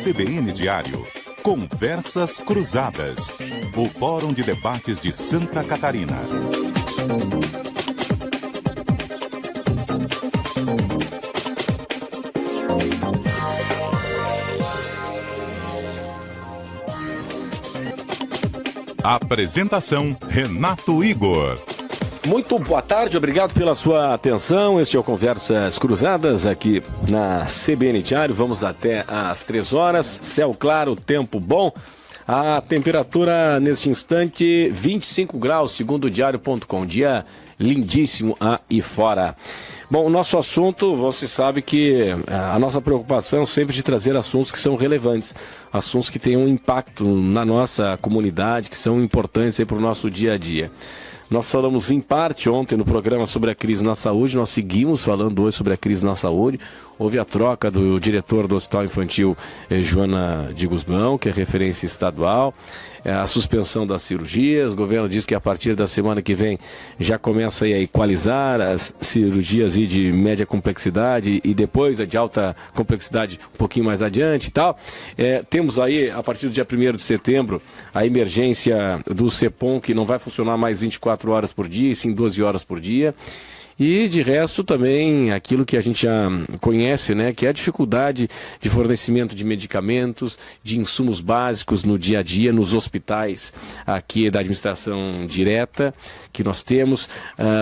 CBN Diário, Conversas Cruzadas, o Fórum de Debates de Santa Catarina. Apresentação, Renato Igor. Muito boa tarde, obrigado pela sua atenção. Este é o Conversas Cruzadas aqui na CBN Diário. Vamos até às 3 horas, céu claro, tempo bom. A temperatura neste instante 25 graus, segundo o diário.com. Dia lindíssimo aí fora. Bom, o nosso assunto, você sabe que a nossa preocupação é sempre de trazer assuntos que são relevantes, assuntos que tenham impacto na nossa comunidade, que são importantes para o nosso dia a dia. Nós falamos em parte ontem no programa sobre a crise na saúde, nós seguimos falando hoje sobre a crise na saúde. Houve a troca do diretor do Hospital Infantil, Joana de Guzmão, que é referência estadual, a suspensão das cirurgias. O governo diz que a partir da semana que vem já começa a equalizar as cirurgias de média complexidade e depois a de alta complexidade um pouquinho mais adiante e tal. Temos aí, a partir do dia 1º de setembro, a emergência do CEPOM, que não vai funcionar mais 24 horas por dia, e sim 12 horas por dia. E de resto também aquilo que a gente já conhece, né, que é a dificuldade de fornecimento de medicamentos, de insumos básicos no dia a dia, nos hospitais aqui da administração direta que nós temos,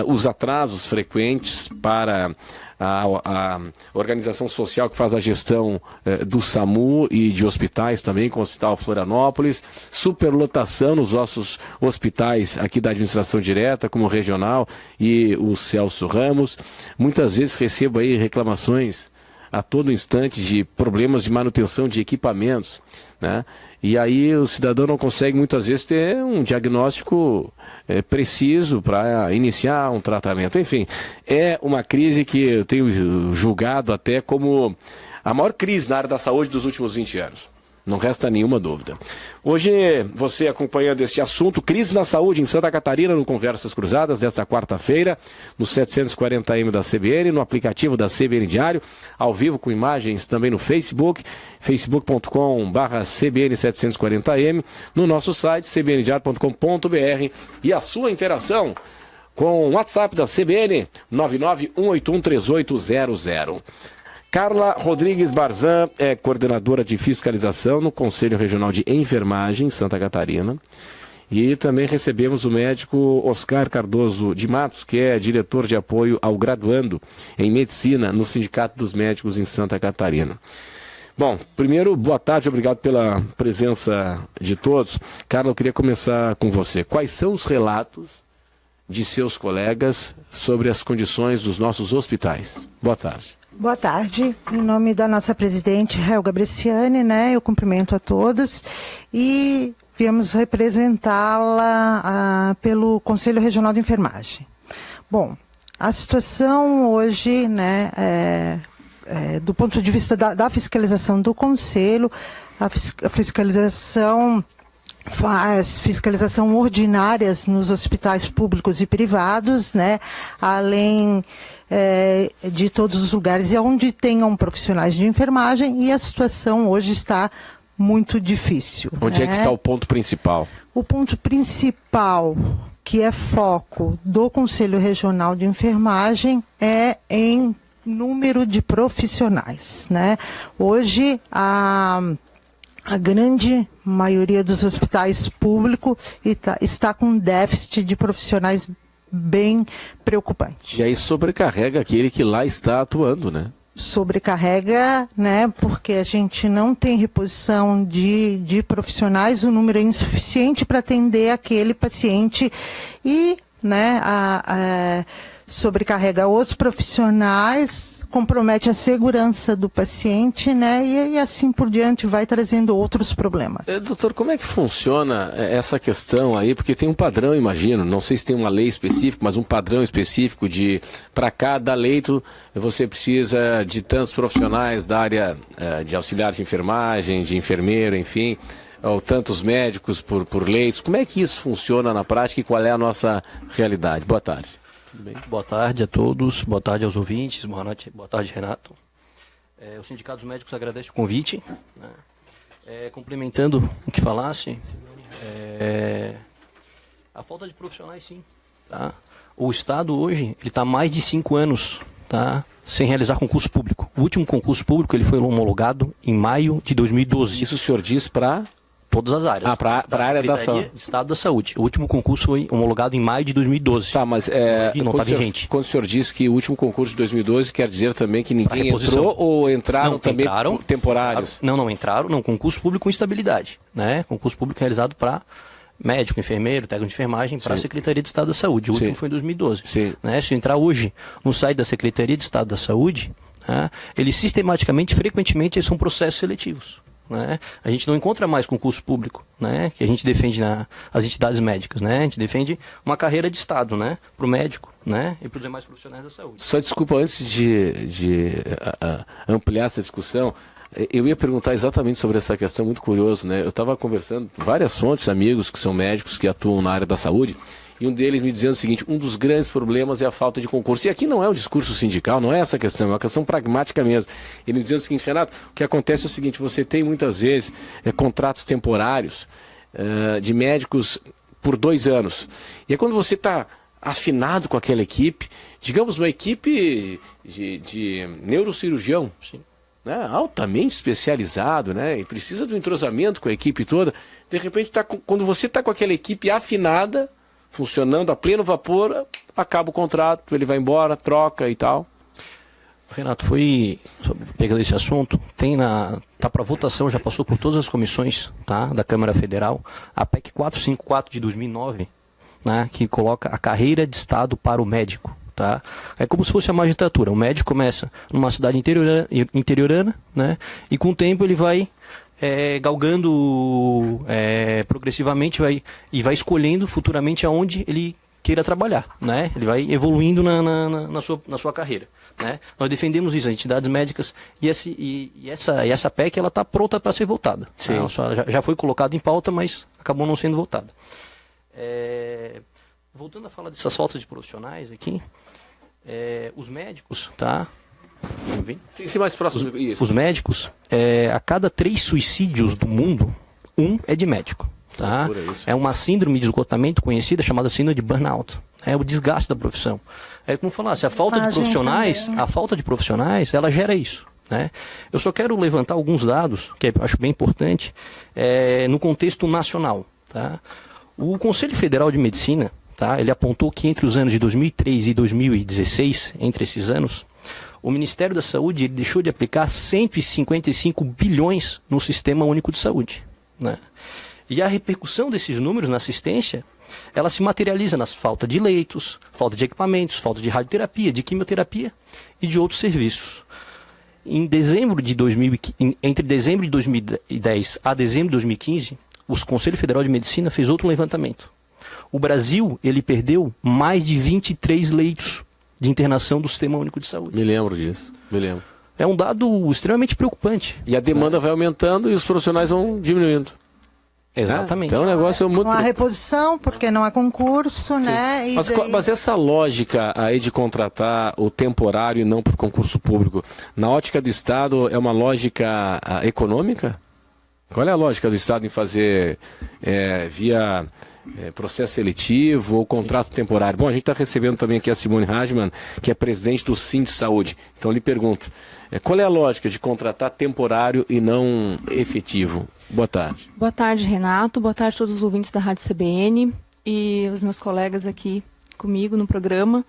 os atrasos frequentes para a organização social que faz a gestão do SAMU e de hospitais também, com o Hospital Florianópolis, superlotação nos nossos hospitais aqui da administração direta, como o regional e o Celso Ramos. Muitas vezes recebo aí reclamações a todo instante de problemas de manutenção de equipamentos, né? E aí o cidadão não consegue muitas vezes ter um diagnóstico preciso para iniciar um tratamento. Enfim, é uma crise que eu tenho julgado até como a maior crise na área da saúde dos últimos 20 anos. Não resta nenhuma dúvida. Hoje, você acompanhando este assunto, crise na saúde em Santa Catarina, no Conversas Cruzadas, desta quarta-feira, no 740M da CBN, no aplicativo da CBN Diário, ao vivo com imagens também no Facebook, facebook.com/CBN740M, no nosso site, cbndiario.com.br, e a sua interação com o WhatsApp da CBN, 991813800. Carla Rodrigues Barzan é coordenadora de fiscalização no Conselho Regional de Enfermagem, Santa Catarina. E também recebemos o médico Oscar Cardoso de Matos, que é diretor de apoio ao graduando em medicina no Sindicato dos Médicos em Santa Catarina. Bom, primeiro, boa tarde, obrigado pela presença de todos. Carla, eu queria começar com você. Quais são os relatos de seus colegas sobre as condições dos nossos hospitais? Boa tarde. Boa tarde, em nome da nossa presidente Helga Bresciani, né, eu cumprimento a todos e viemos representá-la pelo Conselho Regional de Enfermagem. Bom, a situação hoje, né, do ponto de vista da fiscalização do Conselho, a fiscalização faz fiscalização ordinárias nos hospitais públicos e privados, né, além de todos os lugares e onde tenham profissionais de enfermagem, e a situação hoje está muito difícil. Onde é que está o ponto principal? O ponto principal, que é foco do Conselho Regional de Enfermagem, é em número de profissionais, né? Hoje, a grande maioria dos hospitais públicos está com déficit de profissionais bem preocupante. E aí sobrecarrega aquele que lá está atuando, né? Sobrecarrega, né? Porque a gente não tem reposição de profissionais, o número é insuficiente para atender aquele paciente e, né, sobrecarrega os profissionais, compromete a segurança do paciente, né? E assim por diante vai trazendo outros problemas. Doutor, como é que funciona essa questão aí? Porque tem um padrão, imagino, não sei se tem uma lei específica, mas um padrão específico de, para cada leito, você precisa de tantos profissionais da área de auxiliar de enfermagem, de enfermeiro, enfim, ou tantos médicos por leitos. Como é que isso funciona na prática e qual é a nossa realidade? Boa tarde. Tudo bem? Boa tarde a todos, boa tarde aos ouvintes, boa tarde, Renato. O Sindicato dos Médicos agradece o convite, né? Complementando o que falasse, a falta de profissionais, sim. Tá? O Estado hoje está há mais de 5 anos, tá, sem realizar concurso público. O último concurso público ele foi homologado em maio de 2012. Isso o senhor diz para... Todas as áreas. Para a área da saúde. Secretaria de Estado da Saúde. O último concurso foi homologado em maio de 2012. Tá, mas não está vigente. Quando o senhor diz que o último concurso de 2012 quer dizer também que ninguém entrou ou entraram também temporários? Não entraram. Não, concurso público com estabilidade. Né? Concurso público realizado para médico, enfermeiro, técnico de enfermagem para a Secretaria de Estado da Saúde. O último foi em 2012. Né? Se eu entrar hoje no site da Secretaria de Estado da Saúde, né, eles sistematicamente, frequentemente, são processos seletivos. Né? A gente não encontra mais concurso público, né, que a gente defende as entidades médicas, né? A gente defende uma carreira de Estado, né, para o médico, né, e para os demais profissionais da saúde. Só desculpa, antes de ampliar essa discussão, eu ia perguntar exatamente sobre essa questão, muito curioso, né? Eu estava conversando com várias fontes, amigos que são médicos, que atuam na área da saúde, e um deles me dizendo o seguinte: um dos grandes problemas é a falta de concurso. E aqui não é um discurso sindical, não é essa questão, é uma questão pragmática mesmo. Ele me dizendo o seguinte: Renato, o que acontece é o seguinte, você tem muitas vezes contratos temporários de médicos por 2 anos. E é quando você está afinado com aquela equipe, digamos uma equipe de neurocirurgião, sim, né, altamente especializado, né, e precisa do entrosamento com a equipe toda, de repente quando você está com aquela equipe afinada, funcionando a pleno vapor, acaba o contrato, ele vai embora, troca e tal. Renato, pegando esse assunto, tá para votação, já passou por todas as comissões, tá, da Câmara Federal, a PEC 454 de 2009, né, que coloca a carreira de Estado para o médico. Tá? É como se fosse a magistratura. O médico começa numa cidade interiorana, né, e com o tempo ele vai galgando progressivamente e vai escolhendo futuramente aonde ele queira trabalhar, né? Ele vai evoluindo na sua carreira, né? Nós defendemos isso, as entidades médicas, e essa PEC ela está pronta para ser votada. Tá? Já foi colocada em pauta, mas acabou não sendo votada. Voltando a falar dessas faltas de profissionais aqui, os médicos, tá? Sim, mais próximo. Os médicos, a cada 3 suicídios do mundo, 1 é de médico. Tá? É uma síndrome de esgotamento conhecida chamada síndrome de burnout. É o desgaste da profissão. É como falasse, a falta de profissionais, ela gera isso. Né? Eu só quero levantar alguns dados, que eu acho bem importante, no contexto nacional. Tá? O Conselho Federal de Medicina, tá, ele apontou que entre os anos de 2003 e 2016, entre esses anos, o Ministério da Saúde ele deixou de aplicar 155 bilhões no Sistema Único de Saúde. Né? E a repercussão desses números na assistência, ela se materializa na falta de leitos, falta de equipamentos, falta de radioterapia, de quimioterapia e de outros serviços. Entre dezembro de 2010 a dezembro de 2015, o Conselho Federal de Medicina fez outro levantamento. O Brasil ele perdeu mais de 23 leitos de internação do Sistema Único de Saúde. Me lembro disso, me lembro. É um dado extremamente preocupante. E a demanda vai aumentando e os profissionais vão diminuindo. Exatamente. Então o negócio é muito... Não há reposição, porque não há concurso, né? Mas essa lógica aí de contratar o temporário e não por concurso público, na ótica do Estado, é uma lógica econômica? Qual é a lógica do Estado em fazer via processo seletivo ou contrato temporário? Bom, a gente está recebendo também aqui a Simone Hajman, que é presidente do Sindsaúde. Então, eu lhe pergunto, qual é a lógica de contratar temporário e não efetivo? Boa tarde. Boa tarde, Renato. Boa tarde a todos os ouvintes da Rádio CBN e os meus colegas aqui comigo no programa.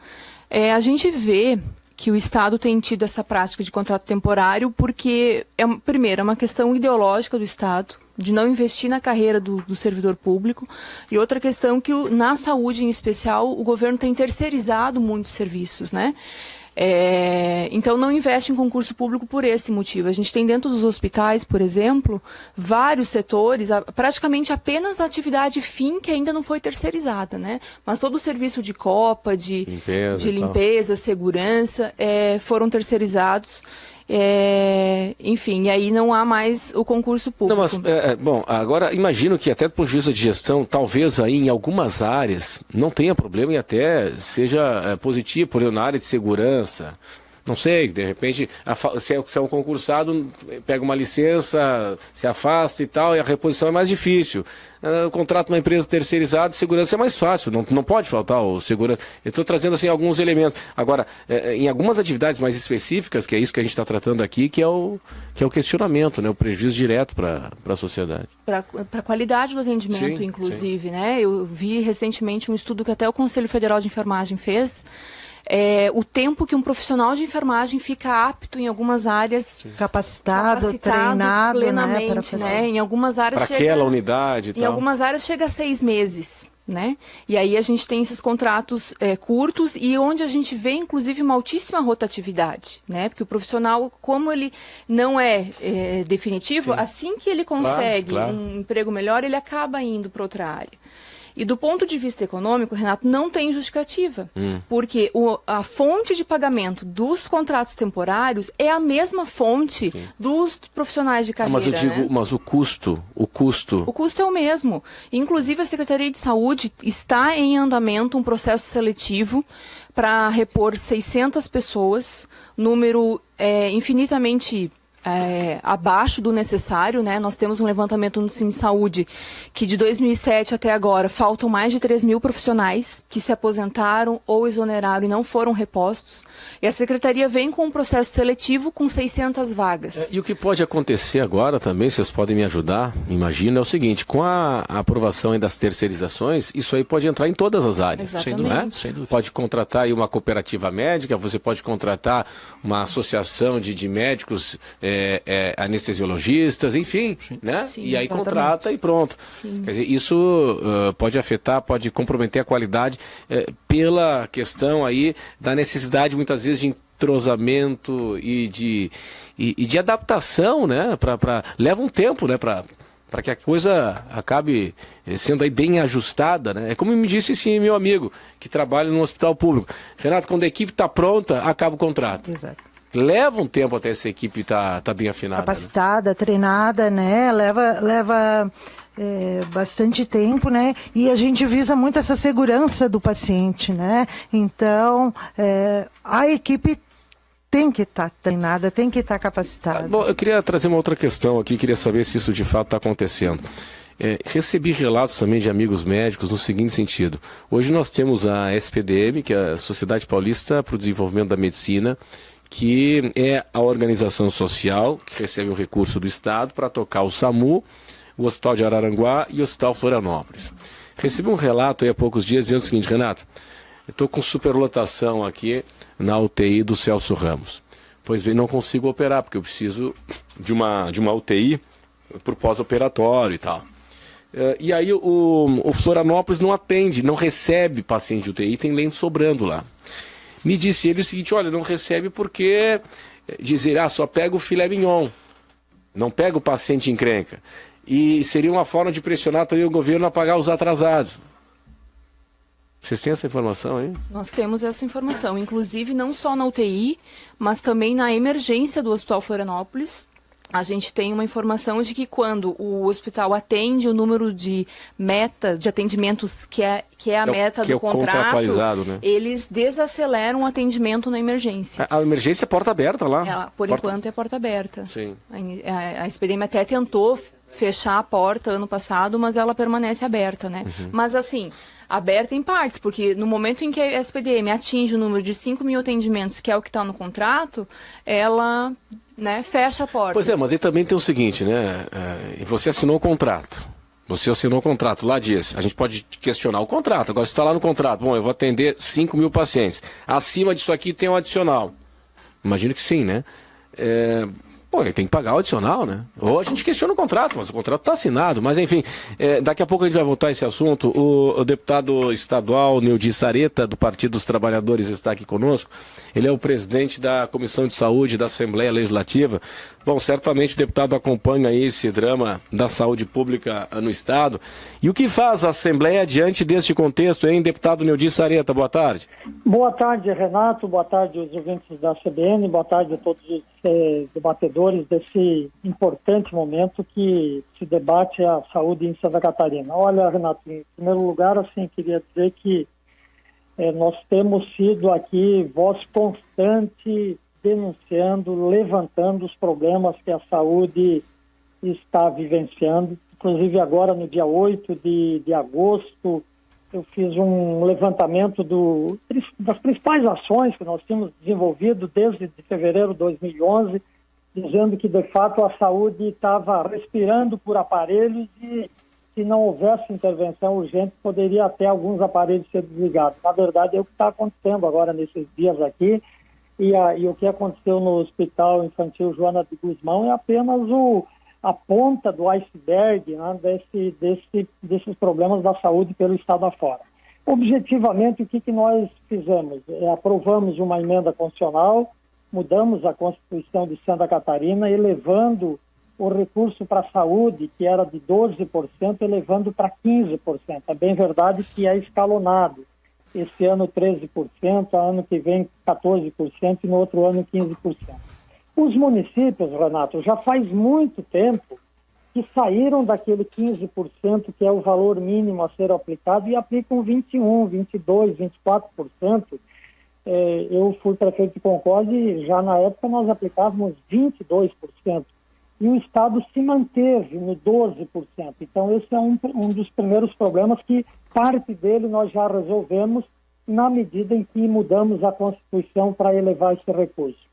A gente vê que o Estado tem tido essa prática de contrato temporário porque, primeiro, é uma questão ideológica do Estado, de não investir na carreira do servidor público, e outra questão que na saúde, em especial, o governo tem terceirizado muitos serviços, né? Então não investe em concurso público por esse motivo. A gente tem dentro dos hospitais, por exemplo, vários setores, praticamente apenas a atividade fim que ainda não foi terceirizada, né? Mas todo o serviço de copa, de limpeza, segurança, foram terceirizados. Enfim, e aí não há mais o concurso público. Não, mas, bom, agora imagino que até do ponto de vista de gestão, talvez aí em algumas áreas não tenha problema e até seja positivo, por exemplo, na área de segurança, Não sei, de repente, se é um concursado, pega uma licença, se afasta e tal, e a reposição é mais difícil. Contrata uma empresa terceirizada, segurança é mais fácil, não pode faltar o segurança. Eu estou trazendo assim alguns elementos. Agora, em algumas atividades mais específicas, que é isso que a gente está tratando aqui, que é o questionamento, né? O prejuízo direto para a sociedade. Para a qualidade do atendimento, Sim, inclusive, né? Eu vi recentemente um estudo que até o Conselho Federal de Enfermagem fez. O tempo que um profissional de enfermagem fica apto em algumas áreas, capacitado, treinado, plenamente, né? Em algumas áreas para aquela unidade e tal. Em algumas áreas chega a 6 meses, né? E aí a gente tem esses contratos curtos e onde a gente vê, inclusive, uma altíssima rotatividade, né? Porque o profissional, como ele não é definitivo, Sim. assim que ele consegue claro. um emprego melhor, ele acaba indo para outra área. E do ponto de vista econômico, Renato, não tem justificativa. Porque a fonte de pagamento dos contratos temporários é a mesma fonte dos profissionais de carreira. Mas eu digo, né? mas o custo... O custo é o mesmo. Inclusive, a Secretaria de Saúde está em andamento um processo seletivo para repor 600 pessoas, número infinitamente abaixo do necessário, né? Nós temos um levantamento no Cine Saúde que de 2007 até agora faltam mais de 3 mil profissionais que se aposentaram ou exoneraram e não foram repostos. E a Secretaria vem com um processo seletivo com 600 vagas. E o que pode acontecer agora também, vocês podem me ajudar, imagino, é o seguinte, com a aprovação aí das terceirizações, isso aí pode entrar em todas as áreas. Exatamente. Não é? Sem dúvida. Pode contratar aí uma cooperativa médica, você pode contratar uma associação de médicos anestesiologistas, enfim, né? Sim, e aí exatamente. Contrata e pronto. Sim. Quer dizer, isso pode afetar, pode comprometer a qualidade pela questão aí da necessidade muitas vezes de entrosamento e de adaptação, né? Leva um tempo, né? Para que a coisa acabe sendo aí bem ajustada, né? É como me disse sim, meu amigo, que trabalha no hospital público. Renato, quando a equipe está pronta, acaba o contrato. Exato. Leva um tempo até essa equipe tá bem afinada. Capacitada, treinada, né? Leva bastante tempo, né? E a gente visa muito essa segurança do paciente, né? Então, a equipe tem que estar treinada, tem que estar capacitada. Bom, eu queria trazer uma outra questão aqui, queria saber se isso de fato está acontecendo. Recebi relatos também de amigos médicos no seguinte sentido. Hoje nós temos a SPDM, que é a Sociedade Paulista para o Desenvolvimento da Medicina, que é a organização social que recebe o recurso do Estado para tocar o SAMU, o Hospital de Araranguá e o Hospital Florianópolis. Recebi um relato aí há poucos dias dizendo o seguinte, Renato, eu estou com superlotação aqui na UTI do Celso Ramos. Pois bem, não consigo operar, porque eu preciso de uma UTI por pós-operatório e tal. E aí o Florianópolis não atende, não recebe paciente de UTI, tem leito sobrando lá. Me disse ele o seguinte, olha, não recebe porque dizer, só pega o filé mignon, não pega o paciente encrenca. E seria uma forma de pressionar também o governo a pagar os atrasados. Vocês têm essa informação aí? Nós temos essa informação, inclusive não só na UTI, mas também na emergência do Hospital Florianópolis. A gente tem uma informação de que quando o hospital atende o número de meta de atendimentos que é a meta do contrato, né? Eles desaceleram o atendimento na emergência. A emergência é porta aberta lá. Enquanto é porta aberta. Sim. A SPDM até tentou fechar a porta ano passado, mas ela permanece aberta, né? Mas assim, aberta em partes, porque no momento em que a SPDM atinge o número de 5 mil atendimentos, que é o que está no contrato, ela... fecha a porta. Pois é, mas aí também tem o seguinte, né? Você assinou o contrato. Você assinou o contrato, lá diz. A gente pode questionar o contrato. Agora, se está lá no contrato, bom, eu vou atender 5 mil pacientes. Acima disso aqui tem um adicional. Imagino que sim, né? Ele tem que pagar o adicional, né? Ou a gente questiona o contrato, mas o contrato está assinado. Mas, enfim, daqui a pouco a gente vai voltar a esse assunto. O deputado estadual Neudi Sareta, do Partido dos Trabalhadores, está aqui conosco. Ele é o presidente da Comissão de Saúde da Assembleia Legislativa. Bom, certamente o deputado acompanha aí esse drama da saúde pública no Estado. E o que faz a Assembleia diante deste contexto, hein, deputado Neudi Sareta? Boa tarde. Boa tarde, Renato. Boa tarde aos ouvintes da CBN. Boa tarde a todos os debatedores desse importante momento que se debate a saúde em Santa Catarina. Olha, Renato, em primeiro lugar, assim, queria dizer que nós temos sido aqui voz constante denunciando, levantando os problemas que a saúde está vivenciando. Inclusive agora, no dia 8 de agosto, eu fiz um levantamento das principais ações que nós tínhamos desenvolvido desde fevereiro de 2011, dizendo que, de fato, a saúde estava respirando por aparelhos e, se não houvesse intervenção urgente, poderia até alguns aparelhos ser desligados. Na verdade, é o que está acontecendo agora nesses dias aqui, e o que aconteceu no Hospital Infantil Joana de Guzmão é apenas a ponta do iceberg, né, desses problemas da saúde pelo estado afora. Objetivamente, o que nós fizemos? Aprovamos uma emenda constitucional, mudamos a Constituição de Santa Catarina, elevando o recurso para a saúde, que era de 12%, elevando para 15%. É bem verdade que é escalonado. Esse ano 13%, ano que vem 14% e no outro ano 15%. Os municípios, Renato, já faz muito tempo que saíram daquele 15%, que é o valor mínimo a ser aplicado, e aplicam 21%, 22%, 24%. Eu fui prefeito de Concórdia e já na época nós aplicávamos 22%. E o Estado se manteve no 12%. Então esse é um dos primeiros problemas que parte dele nós já resolvemos na medida em que mudamos a Constituição para elevar esse recurso.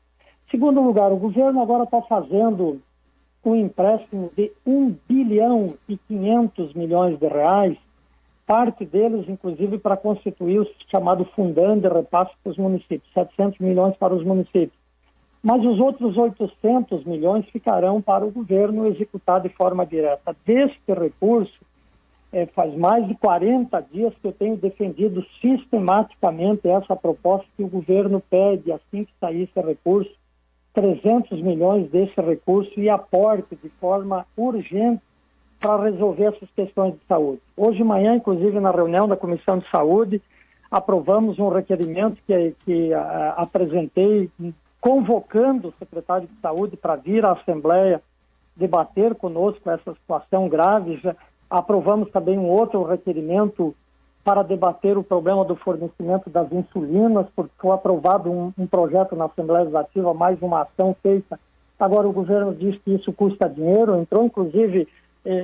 Segundo lugar, o governo agora está fazendo um empréstimo de 1 bilhão e 500 milhões de reais, parte deles, inclusive, para constituir o chamado Fundão de Repasse para os municípios, 700 milhões para os municípios. Mas os outros 800 milhões ficarão para o governo executar de forma direta. Deste recurso, faz mais de 40 dias que eu tenho defendido sistematicamente essa proposta que o governo pede, assim que sair esse recurso, 300 milhões desse recurso e aporte de forma urgente para resolver essas questões de saúde. Hoje de manhã, inclusive, na reunião da Comissão de Saúde, aprovamos um requerimento que apresentei, convocando o secretário de Saúde para vir à Assembleia debater conosco essa situação grave. Já aprovamos também um outro requerimento para debater o problema do fornecimento das insulinas, porque foi aprovado um projeto na Assembleia Legislativa, mais uma ação feita. Agora o governo diz que isso custa dinheiro, entrou inclusive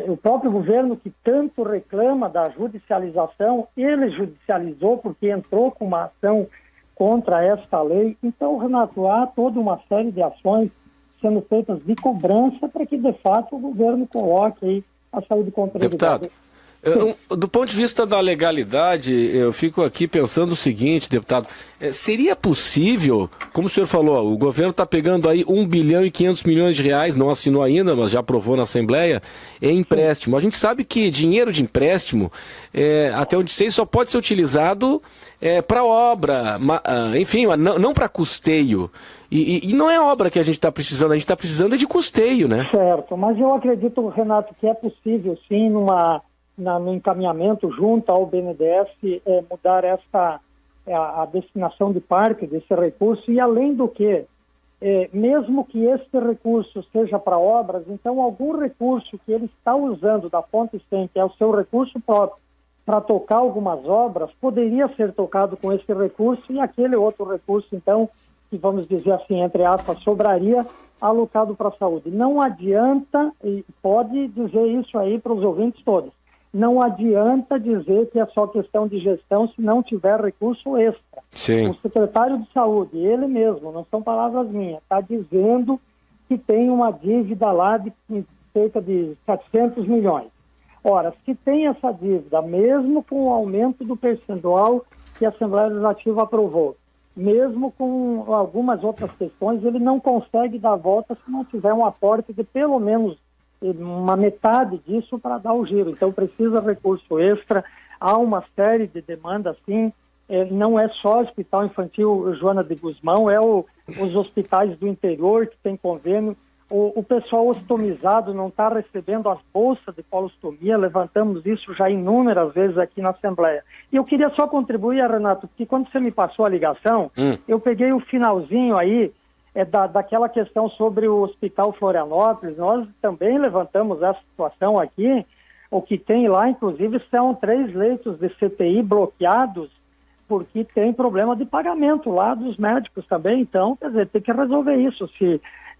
o próprio governo que tanto reclama da judicialização, ele judicializou porque entrou com uma ação contra esta lei. Então, Renato, há toda uma série de ações sendo feitas de cobrança para que, de fato, o governo coloque aí a saúde com prioridade. Deputado, do ponto de vista da legalidade, eu fico aqui pensando o seguinte, deputado, seria possível, como o senhor falou, o governo está pegando aí 1 bilhão e 500 milhões de reais, não assinou ainda, mas já aprovou na Assembleia, em empréstimo. A gente sabe que dinheiro de empréstimo, até onde sei, só pode ser utilizado para obra, enfim, não para custeio. E não é obra que a gente está precisando, a gente está precisando de custeio, né? Certo, mas eu acredito, Renato, que é possível sim, no encaminhamento junto ao BNDES, mudar a destinação de parte desse recurso, e além do que, mesmo que este recurso seja para obras, então algum recurso que ele está usando da fonte 100, que é o seu recurso próprio, para tocar algumas obras, poderia ser tocado com esse recurso, e aquele outro recurso, então, que vamos dizer assim, entre aspas, sobraria, alocado para a saúde. Não adianta, e pode dizer isso aí para os ouvintes todos, não adianta dizer que é só questão de gestão se não tiver recurso extra. Sim. O secretário de Saúde, ele mesmo, não são palavras minhas, está dizendo que tem uma dívida lá de cerca de 700 milhões. Ora, se tem essa dívida, mesmo com o aumento do percentual que a Assembleia Legislativa aprovou, mesmo com algumas outras questões, ele não consegue dar volta se não tiver um aporte de pelo menos uma metade disso para dar o giro. Então precisa recurso extra, há uma série de demandas, sim, não é só o Hospital Infantil Joana de Guzmão, os hospitais do interior que tem convênio, o pessoal ostomizado não está recebendo as bolsas de colostomia, levantamos isso já inúmeras vezes aqui na Assembleia. E eu queria só contribuir, Renato, porque quando você me passou a ligação, eu peguei o finalzinho aí, daquela questão sobre o Hospital Florianópolis. Nós também levantamos essa situação aqui. O que tem lá, inclusive, são 3 leitos de CTI bloqueados porque tem problema de pagamento lá dos médicos também. Então, quer dizer, tem que resolver isso.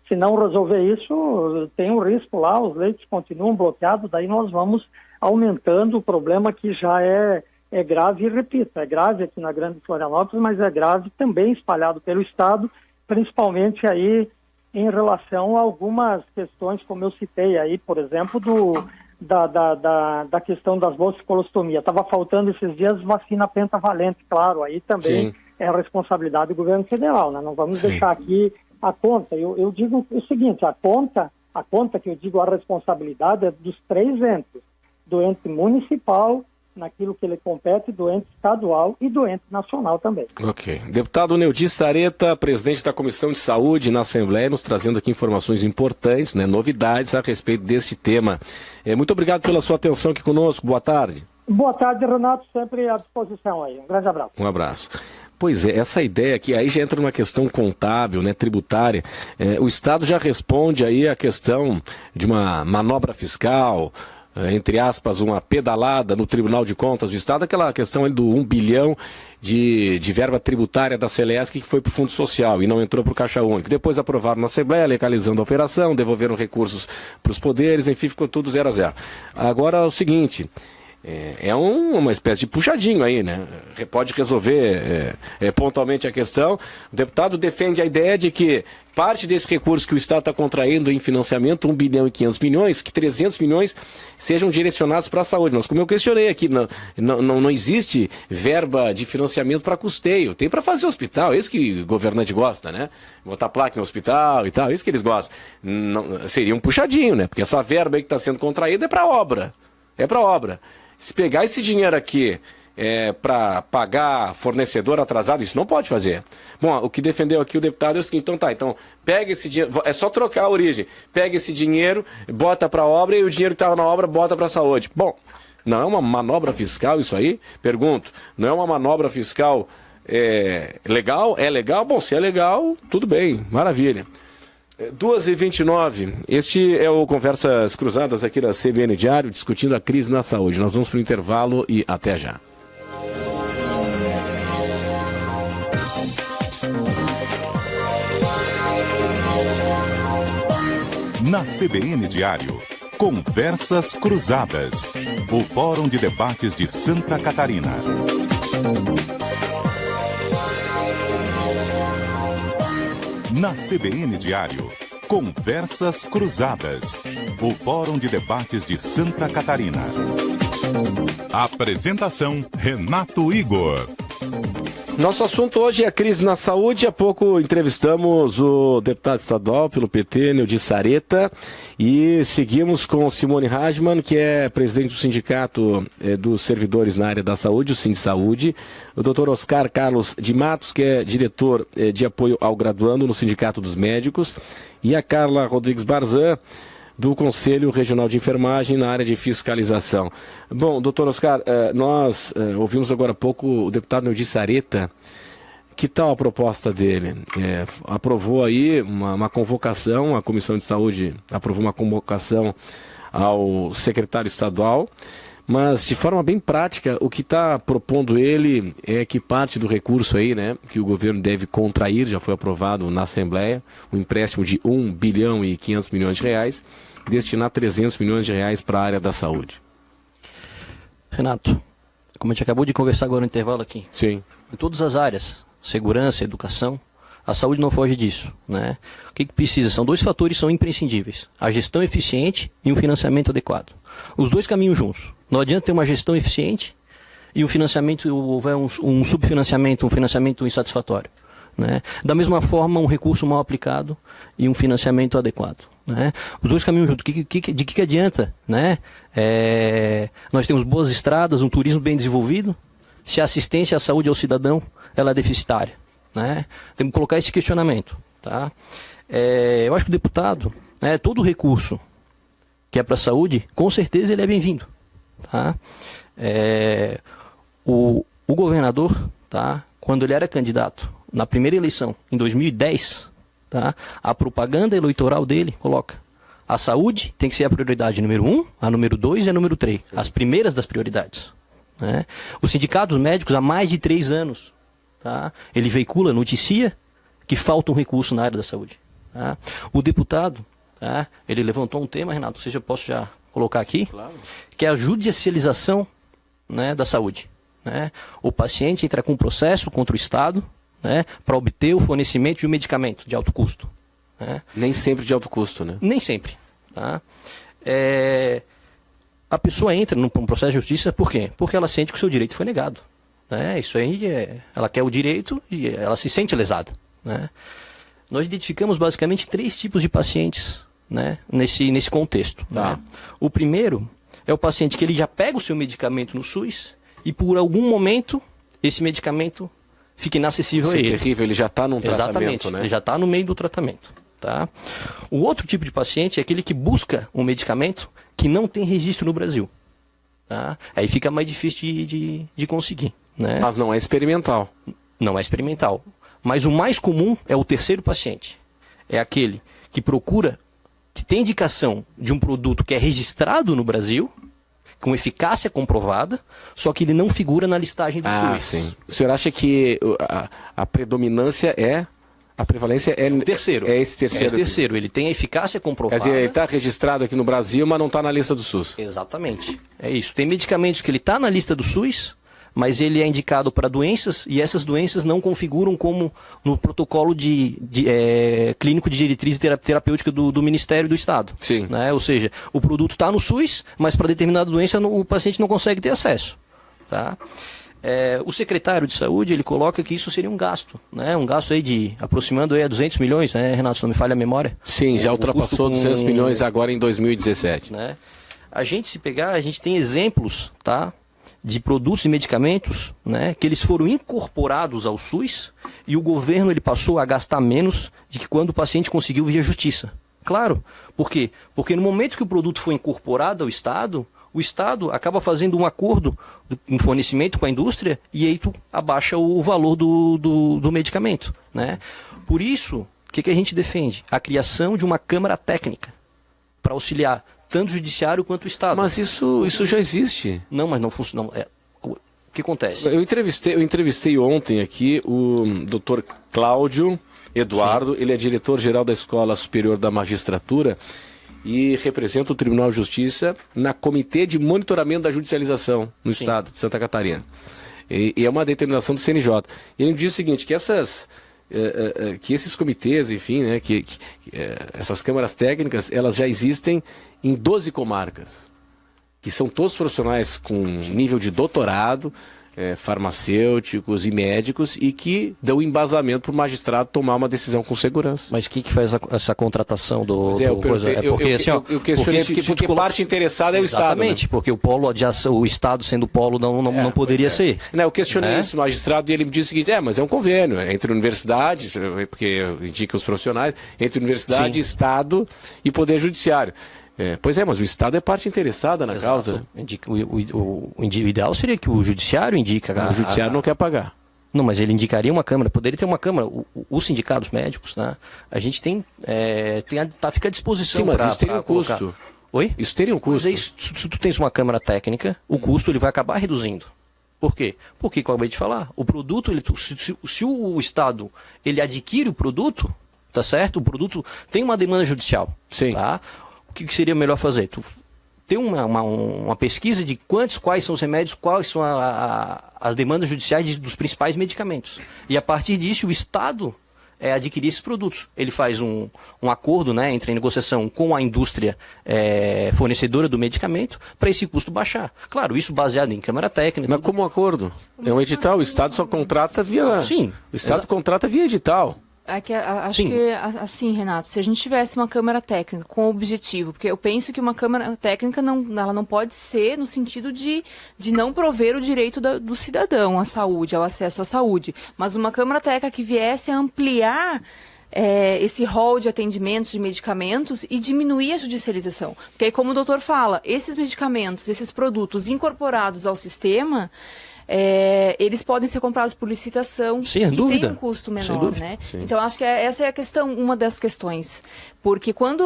Se não resolver isso, tem um risco lá, os leitos continuam bloqueados, daí nós vamos aumentando o problema que já é grave, e repito, é grave aqui na Grande Florianópolis, mas é grave também espalhado pelo Estado, principalmente aí em relação a algumas questões, como eu citei aí, por exemplo, da questão das bolsas de colostomia. Estava faltando esses dias vacina pentavalente, claro, aí também Sim. é a responsabilidade do governo federal, né? Não vamos Sim. deixar aqui a conta. Eu digo o seguinte, a conta que eu digo a responsabilidade é dos 3 entes, do ente municipal, naquilo que ele compete, do ente estadual e do ente nacional também. Ok. Deputado Neudi Sareta, presidente da Comissão de Saúde na Assembleia, nos trazendo aqui informações importantes, né, novidades a respeito desse tema. Muito obrigado pela sua atenção aqui conosco. Boa tarde. Boa tarde, Renato. Sempre à disposição aí. Um grande abraço. Um abraço. Pois é, essa ideia aqui, aí já entra numa questão contábil, né, tributária. O Estado já responde aí a questão de uma manobra fiscal, entre aspas, uma pedalada no Tribunal de Contas do Estado, aquela questão do 1 bilhão de verba tributária da Celesc que foi para o Fundo Social e não entrou para o Caixa Único. Depois aprovaram na Assembleia, legalizando a operação, devolveram recursos para os poderes, enfim, ficou tudo 0 a 0. Agora é o seguinte... É uma espécie de puxadinho aí, né? Pode resolver pontualmente a questão. O deputado defende a ideia de que parte desse recurso que o Estado está contraindo em financiamento, 1 bilhão e 500 milhões, que 300 milhões sejam direcionados para a saúde. Mas como eu questionei aqui, não existe verba de financiamento para custeio. Tem para fazer hospital, isso que o governante gosta, né? Botar placa em hospital e tal, isso que eles gostam. Seria um puxadinho, né? Porque essa verba aí que está sendo contraída é para obra. É para obra. Se pegar esse dinheiro aqui para pagar fornecedor atrasado, isso não pode fazer. Bom, o que defendeu aqui o deputado é o seguinte, então pega esse dinheiro, é só trocar a origem, pega esse dinheiro, bota para a obra e o dinheiro que estava na obra bota para a saúde. Bom, não é uma manobra fiscal isso aí? Pergunto, não é uma manobra fiscal legal? É legal? Bom, se é legal, tudo bem, maravilha. 2h29, este é o Conversas Cruzadas aqui da CBN Diário, discutindo a crise na saúde. Nós vamos para o intervalo e até já. Na CBN Diário, Conversas Cruzadas, o Fórum de Debates de Santa Catarina. Na CBN Diário, Conversas Cruzadas, o Fórum de Debates de Santa Catarina. Apresentação, Renato Igor. Nosso assunto hoje é a crise na saúde. Há pouco entrevistamos o deputado estadual pelo PT, Neudi Sareta, e seguimos com Simone Hajman, que é presidente do Sindicato dos Servidores na área da saúde, o Sindisaúde, o Dr. Oscar Carlos de Matos, que é diretor de apoio ao graduando no Sindicato dos Médicos, e a Carla Rodrigues Barzan, do Conselho Regional de Enfermagem na área de fiscalização. Bom, doutor Oscar, nós ouvimos agora há pouco o deputado Neudi Sareta. Que tal a proposta dele? Aprovou aí uma convocação, a Comissão de Saúde aprovou uma convocação ao secretário estadual, mas de forma bem prática, o que está propondo ele é que parte do recurso aí, né, que o governo deve contrair, já foi aprovado na Assembleia, um empréstimo de 1 bilhão e 500 milhões de reais, destinar 300 milhões de reais para a área da saúde. Renato, como a gente acabou de conversar agora no intervalo aqui, Sim. em todas as áreas, segurança, educação, a saúde não foge disso, né? O que precisa? São 2 fatores que são imprescindíveis, a gestão eficiente e um financiamento adequado. Os 2 caminham juntos. Não adianta ter uma gestão eficiente e um financiamento, houver um subfinanciamento, um financiamento insatisfatório, né? Da mesma forma, um recurso mal aplicado e um financiamento adequado, né? Os 2 caminham juntos. De que adianta, né? Nós temos boas estradas, um turismo bem desenvolvido, se a assistência à saúde ao cidadão ela é deficitária, né? Temos que colocar esse questionamento, tá? Eu acho que o deputado, né, todo recurso que é para a saúde, com certeza ele é bem-vindo, tá? O governador, tá, quando ele era candidato na primeira eleição, em 2010, tá, a propaganda eleitoral dele coloca: a saúde tem que ser a prioridade número 1, a número 2 e a número 3, as primeiras das prioridades. né? O Sindicato dos Médicos há mais de 3 anos, tá? Ele veicula, noticia que falta um recurso na área da saúde. Tá? O deputado, tá? Ele levantou um tema, Renato, não sei se eu posso já colocar aqui, claro, que é a judicialização, né, da saúde. Né? O paciente entra com um processo contra o Estado, né, para obter o fornecimento de um medicamento de alto custo. Né? Nem sempre de alto custo, né? Nem sempre. Tá? A pessoa entra num processo de justiça por quê? Porque ela sente que o seu direito foi negado. Né? Isso aí ela quer o direito e ela se sente lesada. Né? Nós identificamos basicamente 3 tipos de pacientes, né, nesse contexto. Tá. Né? O primeiro é o paciente que ele já pega o seu medicamento no SUS e por algum momento esse medicamento fica inacessível a ele. É terrível, ele já está num tratamento. Exatamente, né? Ele já está no meio do tratamento. Tá? O outro tipo de paciente é aquele que busca um medicamento que não tem registro no Brasil. Tá? Aí fica mais difícil de conseguir. Né? Mas não é experimental. Não é experimental. Mas o mais comum é o terceiro paciente. É aquele que procura, que tem indicação de um produto que é registrado no Brasil, com eficácia comprovada, só que ele não figura na listagem do SUS. Sim. O senhor acha que a predominância a prevalência é o terceiro? É esse terceiro. É esse terceiro. Ele tem a eficácia comprovada. Quer dizer, ele está registrado aqui no Brasil, mas não está na lista do SUS. Exatamente. É isso. Tem medicamentos que ele está na lista do SUS, mas ele é indicado para doenças e essas doenças não configuram como no protocolo clínico de diretriz terapêutica do Ministério do Estado. Sim. Né? Ou seja, o produto está no SUS, mas para determinada doença o paciente não consegue ter acesso. Tá? O secretário de saúde, ele coloca que isso seria um gasto, né? Um gasto aí de aproximando aí a 200 milhões, né, Renato, se não me falha a memória. Sim, já ultrapassou 200 milhões agora em 2017. Né? A gente tem exemplos, tá, de produtos e medicamentos, né, que eles foram incorporados ao SUS e o governo ele passou a gastar menos de que quando o paciente conseguiu via justiça. Claro, por quê? Porque no momento que o produto foi incorporado ao Estado, o Estado acaba fazendo um acordo, um fornecimento com a indústria e aí tu abaixa o valor do medicamento. Né? Por isso, o que a gente defende? A criação de uma Câmara Técnica para auxiliar tanto o Judiciário quanto o Estado. Mas isso já existe. Não, mas não funciona. O que acontece? Eu entrevistei ontem aqui o Dr. Cláudio Eduardo, Sim. Ele é diretor-geral da Escola Superior da Magistratura e representa o Tribunal de Justiça na Comitê de Monitoramento da Judicialização no Sim. Estado de Santa Catarina. E é uma determinação do CNJ. E ele me diz o seguinte, que esses comitês, enfim, né, essas câmaras técnicas, elas já existem em 12 comarcas, que são todos profissionais com nível de doutorado, farmacêuticos e médicos, e que dão embasamento para o magistrado tomar uma decisão com segurança. Mas quem que faz essa contratação do coisa? Eu questionei porque parte interessada é o Estado. Exatamente, né? Porque o Estado sendo polo não poderia ser. Não, eu questionei isso, o magistrado, e ele me disse o seguinte, mas é um convênio entre universidades, porque indica os profissionais, entre universidade, Sim. Estado e Poder Judiciário. Pois é, mas o Estado é parte interessada na Exato. causa. O ideal seria que o Judiciário indica... O Judiciário não quer pagar. Não, mas ele indicaria uma Câmara, poderia ter uma Câmara. Os sindicatos médicos, né? A gente fica à disposição. Sim, mas isso teria um custo. Colocar. Oi? Isso teria um custo. Mas aí, se tu tens uma Câmara técnica, o custo ele vai acabar reduzindo. Por quê? Porque, como eu acabei de falar, o produto, se o Estado ele adquire o produto, tá certo? O produto tem uma demanda judicial. Sim. Tá? O que seria melhor fazer? Tu ter uma pesquisa de quais são os remédios, quais são as demandas judiciais dos principais medicamentos. E a partir disso, o Estado adquirir esses produtos. Ele faz um acordo, né, entra em negociação com a indústria fornecedora do medicamento para esse custo baixar. Claro, isso baseado em Câmara Técnica. Mas como um acordo? É um edital, o Estado só contrata via... Sim. O Estado contrata via edital. Acho que, assim, Renato, se a gente tivesse uma Câmara Técnica com objetivo, porque eu penso que uma Câmara Técnica ela não pode ser no sentido de não prover o direito do cidadão à saúde, ao acesso à saúde, mas uma Câmara Técnica que viesse a ampliar esse rol de atendimentos de medicamentos e diminuir a judicialização. Porque aí, como o doutor fala, esses medicamentos, esses produtos incorporados ao sistema... eles podem ser comprados por licitação, sem que dúvida. tem um custo menor, né? Sim. Então, acho que essa é a questão, uma das questões. Porque quando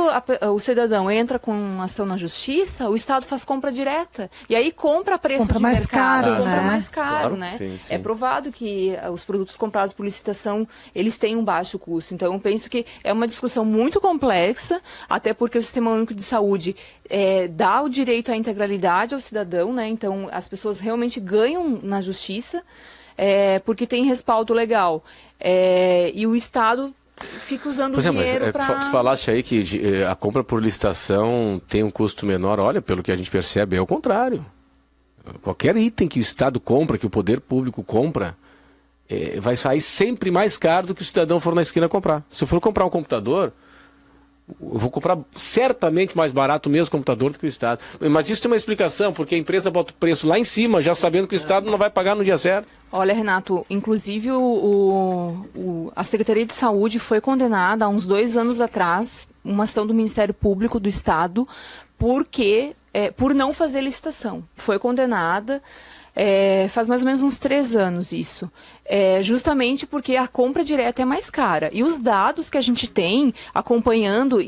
o cidadão entra com ação na justiça, o Estado faz compra direta. E aí compra a preço de mais mercado. caro, Compra né? mais caro, Claro, né? sim. É provado que os produtos comprados por licitação, eles têm um baixo custo. Então, eu penso que é uma discussão muito complexa, até porque o Sistema Único de Saúde dá o direito à integralidade ao cidadão, né? Então, as pessoas realmente ganham na justiça, porque tem respaldo legal. E o Estado fica usando o dinheiro para... Tu falaste aí que a compra por licitação tem um custo menor. Olha, pelo que a gente percebe, é o contrário. Qualquer item que o Estado compra, que o poder público compra, vai sair sempre mais caro do que o cidadão for na esquina comprar. Se eu for comprar um computador, eu vou comprar certamente mais barato o mesmo computador do que o Estado. Mas isso tem uma explicação, porque a empresa bota o preço lá em cima, já sabendo que o Estado não vai pagar no dia certo. Olha, Renato, inclusive a Secretaria de Saúde foi condenada há uns 2 anos atrás, uma ação do Ministério Público do Estado, por não fazer licitação. Foi condenada, faz mais ou menos uns 3 anos isso. Justamente porque a compra direta é mais cara. E os dados que a gente tem acompanhando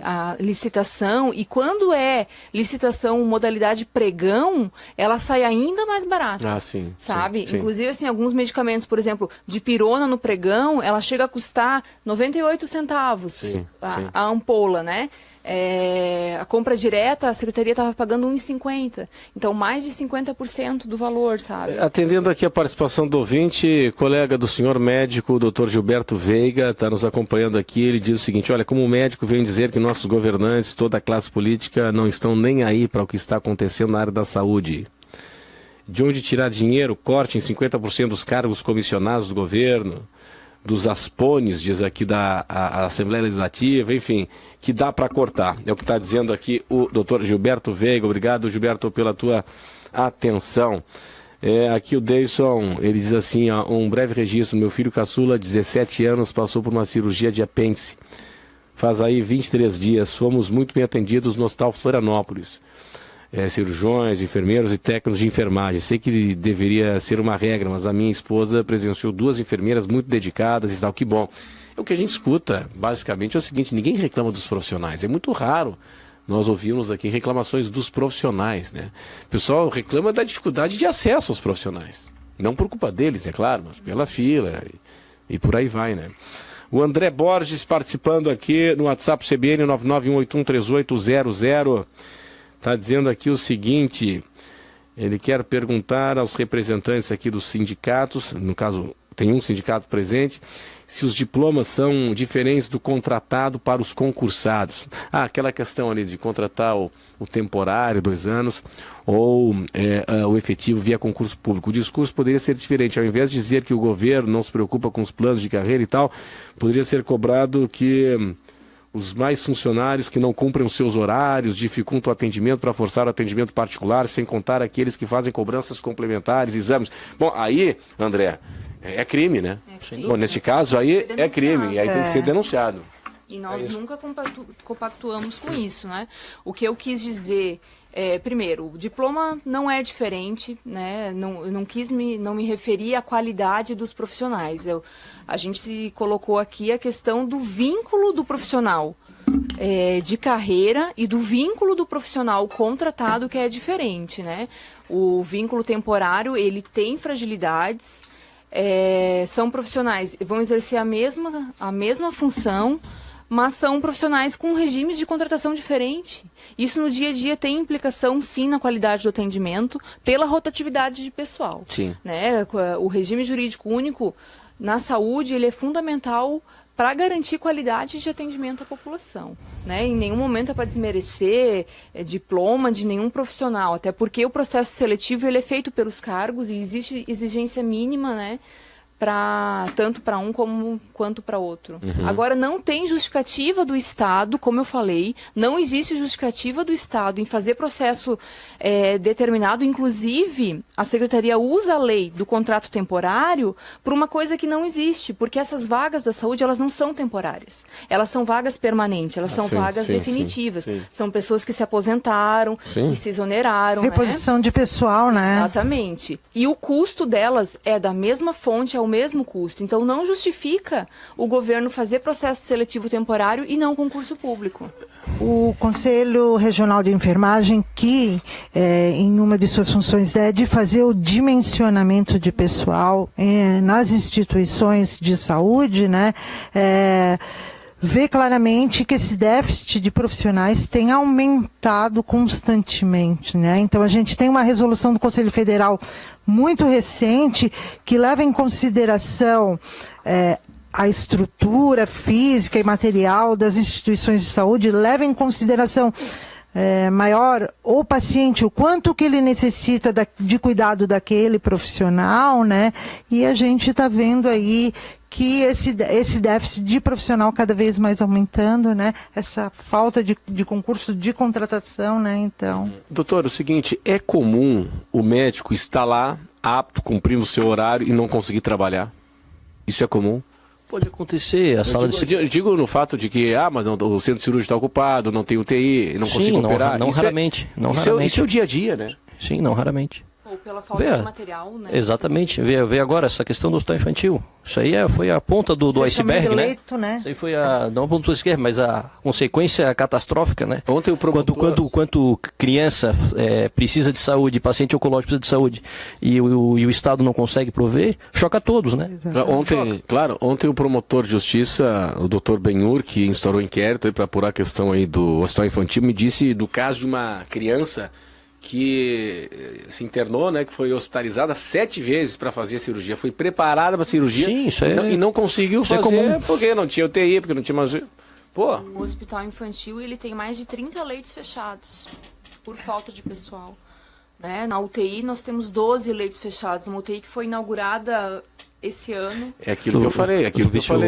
a licitação, e quando é licitação modalidade pregão, ela sai ainda mais barata. Ah, sim. Sabe? Sim. Inclusive, assim, alguns medicamentos, por exemplo, dipirona no pregão, ela chega a custar 98 centavos Sim. a ampola, né? A compra direta, a Secretaria estava pagando 1,50. Então, mais de 50% do valor, sabe? Atendendo aqui a participação do ouvinte, colega do senhor médico, o Dr. Gilberto Veiga, está nos acompanhando aqui. Ele diz o seguinte: olha, como médico, venho dizer que nossos governantes, toda a classe política, não estão nem aí para o que está acontecendo na área da saúde. De onde tirar dinheiro? Corte em 50% dos cargos comissionados do governo, dos aspones, diz aqui da Assembleia Legislativa, enfim, que dá para cortar. É o que está dizendo aqui o doutor Gilberto Veiga. Obrigado, Gilberto, pela tua atenção. Aqui o Deison, ele diz assim, ó, um breve registro: meu filho caçula, 17 anos, passou por uma cirurgia de apêndice. Faz aí 23 dias, fomos muito bem atendidos no Hospital Florianópolis. Cirurgiões, enfermeiros e técnicos de enfermagem. Sei que deveria ser uma regra, mas a minha esposa presenciou 2 enfermeiras muito dedicadas e tal. Que bom. O que a gente escuta, basicamente, é o seguinte: ninguém reclama dos profissionais. É muito raro nós ouvirmos aqui reclamações dos profissionais, né? O pessoal reclama da dificuldade de acesso aos profissionais. Não por culpa deles, é claro, mas pela fila e por aí vai, né? O André Borges participando aqui no WhatsApp CBN 991813800. Está dizendo aqui o seguinte: ele quer perguntar aos representantes aqui dos sindicatos, no caso tem um sindicato presente, se os diplomas são diferentes do contratado para os concursados. Aquela questão ali de contratar o temporário, 2 anos, ou o efetivo via concurso público. O discurso poderia ser diferente. Ao invés de dizer que o governo não se preocupa com os planos de carreira e tal, poderia ser cobrado que os mais funcionários que não cumprem os seus horários dificultam o atendimento para forçar o atendimento particular, sem contar aqueles que fazem cobranças complementares, exames. Bom, aí, André, é crime, né? Bom, nesse caso aí é crime, e aí tem que ser denunciado. E nós nunca compactuamos com isso, né? O que eu quis dizer primeiro, o diploma não é diferente, né? Não me referi à qualidade dos profissionais. A gente se colocou aqui a questão do vínculo do profissional de carreira e do vínculo do profissional contratado, que é diferente, né? O vínculo temporário, ele tem fragilidades, são profissionais, vão exercer a mesma função, mas são profissionais com regimes de contratação diferente. Isso no dia a dia tem implicação, sim, na qualidade do atendimento, pela rotatividade de pessoal. Sim. Né? O regime jurídico único na saúde, ele é fundamental para garantir qualidade de atendimento à população. Né? Em nenhum momento é para desmerecer diploma de nenhum profissional, até porque o processo seletivo ele é feito pelos cargos e existe exigência mínima, né? Tanto para um quanto para outro. Uhum. Agora, não tem justificativa do Estado, como eu falei, não existe justificativa do Estado em fazer processo determinado. Inclusive, a Secretaria usa a lei do contrato temporário por uma coisa que não existe, porque essas vagas da saúde, elas não são temporárias. Elas são vagas permanentes, elas são vagas definitivas. Sim. São pessoas que se aposentaram, que se exoneraram. Reposição de pessoal, né? Exatamente. E o custo delas é da mesma fonte, a o mesmo custo. Então, não justifica o governo fazer processo seletivo temporário e não concurso público. O Conselho Regional de Enfermagem, que em uma de suas funções é de fazer o dimensionamento de pessoal nas instituições de saúde, né, vê claramente que esse déficit de profissionais tem aumentado constantemente, né? Então a gente tem uma resolução do Conselho Federal muito recente que leva em consideração a estrutura física e material das instituições de saúde, leva em consideração maior o paciente, o quanto que ele necessita de cuidado daquele profissional, né? E a gente está vendo aí que esse déficit de profissional cada vez mais aumentando, né? Essa falta de concurso de contratação, né? Então... Doutor, o seguinte, é comum o médico estar lá, apto, cumprindo o seu horário e não conseguir trabalhar? Isso é comum? Pode acontecer, Eu digo no fato de que, mas não, o centro cirúrgico está ocupado, não tem UTI, não consigo operar. Não raramente. Isso é o dia a dia, né? Sim, não raramente. Ou pela falta de material, né? Exatamente. Vê agora essa questão do hospital infantil. Isso aí foi a ponta do iceberg, né? Isso aí foi não a ponta esquerda, mas a consequência catastrófica, né? Ontem o promotor... Quanto criança precisa de saúde, paciente oncológico precisa de saúde, e o Estado não consegue prover, choca todos, né? Ontem o promotor de justiça, o Dr. Benhur, que instaurou inquérito para apurar a questão aí do hospital infantil, me disse do caso de uma criança que se internou, né, que foi hospitalizada 7 vezes para fazer a cirurgia, foi preparada para a cirurgia. Sim, e não conseguiu fazer porque não tinha UTI, porque não tinha mais... Pô. O hospital infantil ele tem mais de 30 leitos fechados por falta de pessoal, né? Na UTI nós temos 12 leitos fechados, uma UTI que foi inaugurada esse ano. É aquilo que eu falei,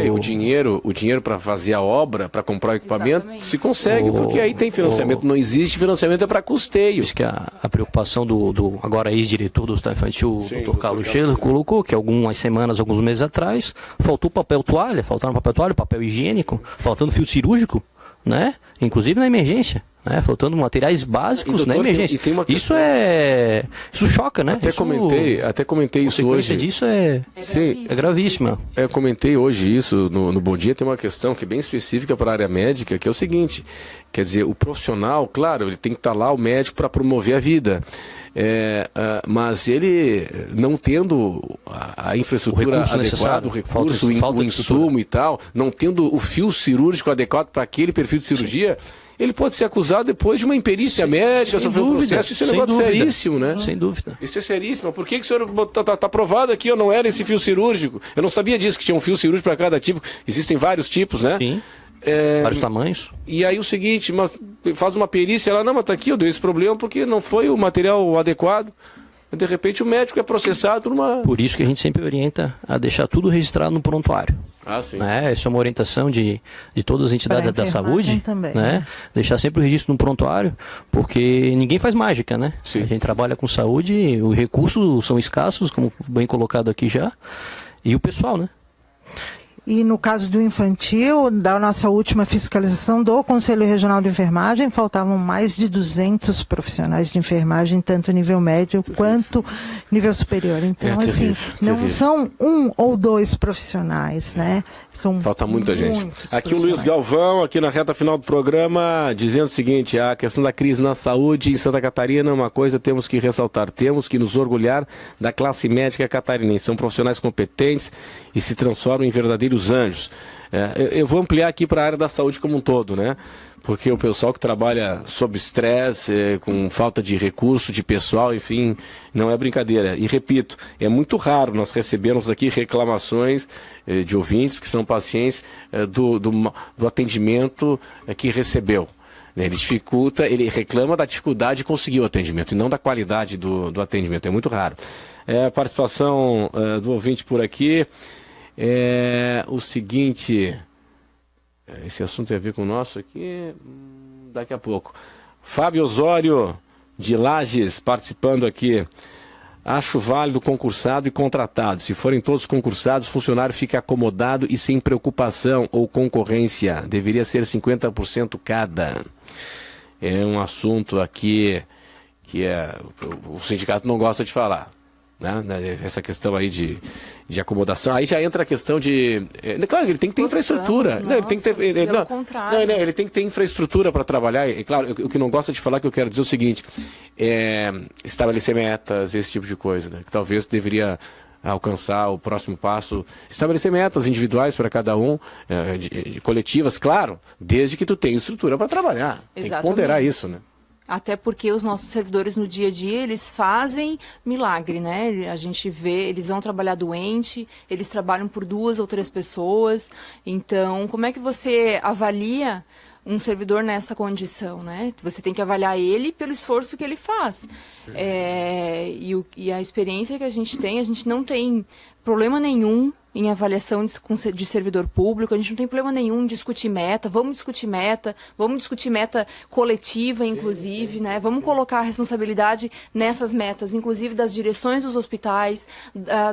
o dinheiro para fazer a obra, para comprar o equipamento, exatamente, se consegue, porque aí tem financiamento, não existe financiamento, é para custeio. Isso que a preocupação do agora ex-diretor do Hospital Infantil, o Dr. Carlos Scheller, colocou que algumas semanas, alguns meses atrás, faltaram papel toalha, papel higiênico, faltando fio cirúrgico, né? Inclusive na emergência. Faltando materiais básicos na emergência. Isso choca, né? Até comentei isso hoje. Disso é gravíssima. Eu comentei hoje isso no Bom Dia. Tem uma questão que é bem específica para a área médica, que é o seguinte: quer dizer, o profissional, claro, ele tem que estar lá, o médico, para promover a vida. Mas ele não tendo a infraestrutura adequada, o recurso, o insumo e tal, não tendo o fio cirúrgico adequado para aquele perfil de cirurgia, ele pode ser acusado depois de uma imperícia médica, sofrer um processo. Isso é um negócio seríssimo, né? Sem dúvida. Isso é seríssimo. Por que o senhor está provado aqui? Eu não era esse fio cirúrgico. Eu não sabia disso, que tinha um fio cirúrgico para cada tipo. Existem vários tipos, né? Sim. Vários tamanhos. E aí o seguinte, faz uma perícia, ela, mas tá aqui, eu dei esse problema porque não foi o material adequado. De repente o médico é processado numa... Por isso que a gente sempre orienta a deixar tudo registrado no prontuário. Sim. Essa é uma orientação de todas as entidades da saúde. Também, né? Deixar sempre o registro no prontuário, porque ninguém faz mágica, né? Sim. A gente trabalha com saúde, os recursos são escassos, como bem colocado aqui já, e o pessoal, né? E no caso do infantil, da nossa última fiscalização do Conselho Regional de Enfermagem, faltavam mais de 200 profissionais de enfermagem, tanto nível médio quanto nível superior. Então, não são 1 ou 2 profissionais, né? Falta muita gente. Aqui o Luiz Galvão, aqui na reta final do programa, dizendo o seguinte: a questão da crise na saúde em Santa Catarina é uma coisa temos que ressaltar, temos que nos orgulhar da classe médica catarinense. São profissionais competentes e se transformam em verdadeiros anjos. Eu vou ampliar aqui para a área da saúde como um todo, né? Porque o pessoal que trabalha sob estresse, com falta de recurso, de pessoal, enfim, não é brincadeira. E repito, é muito raro nós recebermos aqui reclamações de ouvintes que são pacientes do atendimento que recebeu. Ele reclama da dificuldade de conseguir o atendimento e não da qualidade do atendimento. É muito raro. A participação do ouvinte por aqui. O seguinte, esse assunto tem a ver com o nosso aqui, daqui a pouco. Fábio Osório, de Lages, participando aqui. Acho válido concursado e contratado. Se forem todos concursados, o funcionário fica acomodado e sem preocupação ou concorrência. Deveria ser 50% cada. É um assunto aqui que o sindicato não gosta de falar. né? Essa questão aí de acomodação. Aí já entra a questão de... claro, ele tem que ter infraestrutura. Não, ele tem que ter, ele tem que ter infraestrutura para trabalhar. E claro, o que não gosto de falar, que eu quero dizer o seguinte, estabelecer metas, esse tipo de coisa, né? Que talvez deveria alcançar o próximo passo, estabelecer metas individuais para cada um, de coletivas, claro, desde que tu tenha estrutura para trabalhar. Exatamente. Tem que ponderar isso, né? Até porque os nossos servidores no dia a dia, eles fazem milagre, né? A gente vê, eles vão trabalhar doente, eles trabalham por 2 ou 3 pessoas. Então, como é que você avalia um servidor nessa condição, né? Você tem que avaliar ele pelo esforço que ele faz. E a experiência que a gente não tem problema nenhum em avaliação de servidor público, a gente não tem problema nenhum em discutir meta, vamos discutir meta coletiva, inclusive, né? Vamos colocar a responsabilidade nessas metas, inclusive das direções dos hospitais,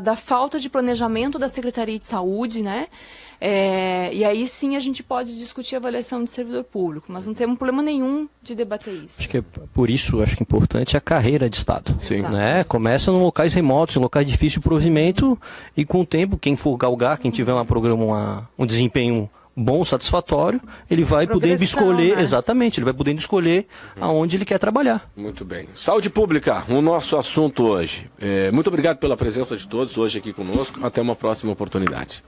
da falta de planejamento da Secretaria de Saúde, né? E aí sim a gente pode discutir a avaliação de servidor público, mas não temos problema nenhum de debater isso. Acho que por isso, acho que é importante a carreira de Estado. Sim. Né? Começa em locais remotos, em locais difíceis de provimento, e com o tempo, quem for galgar, quem tiver um desempenho bom, satisfatório, ele vai podendo escolher, exatamente, ele vai podendo escolher aonde ele quer trabalhar. Muito bem. Saúde pública, o nosso assunto hoje. Muito obrigado pela presença de todos hoje aqui conosco. Até uma próxima oportunidade.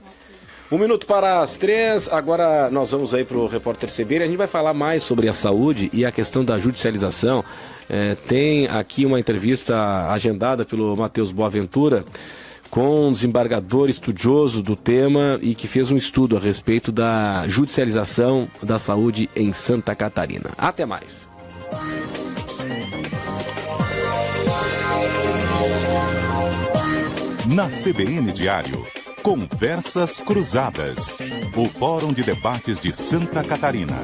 1 minuto para as 3, agora nós vamos aí para o Repórter CBN. A gente vai falar mais sobre a saúde e a questão da judicialização. Tem aqui uma entrevista agendada pelo Matheus Boaventura com um desembargador estudioso do tema e que fez um estudo a respeito da judicialização da saúde em Santa Catarina. Até mais. Na CBN Diário, Conversas Cruzadas, o Fórum de Debates de Santa Catarina.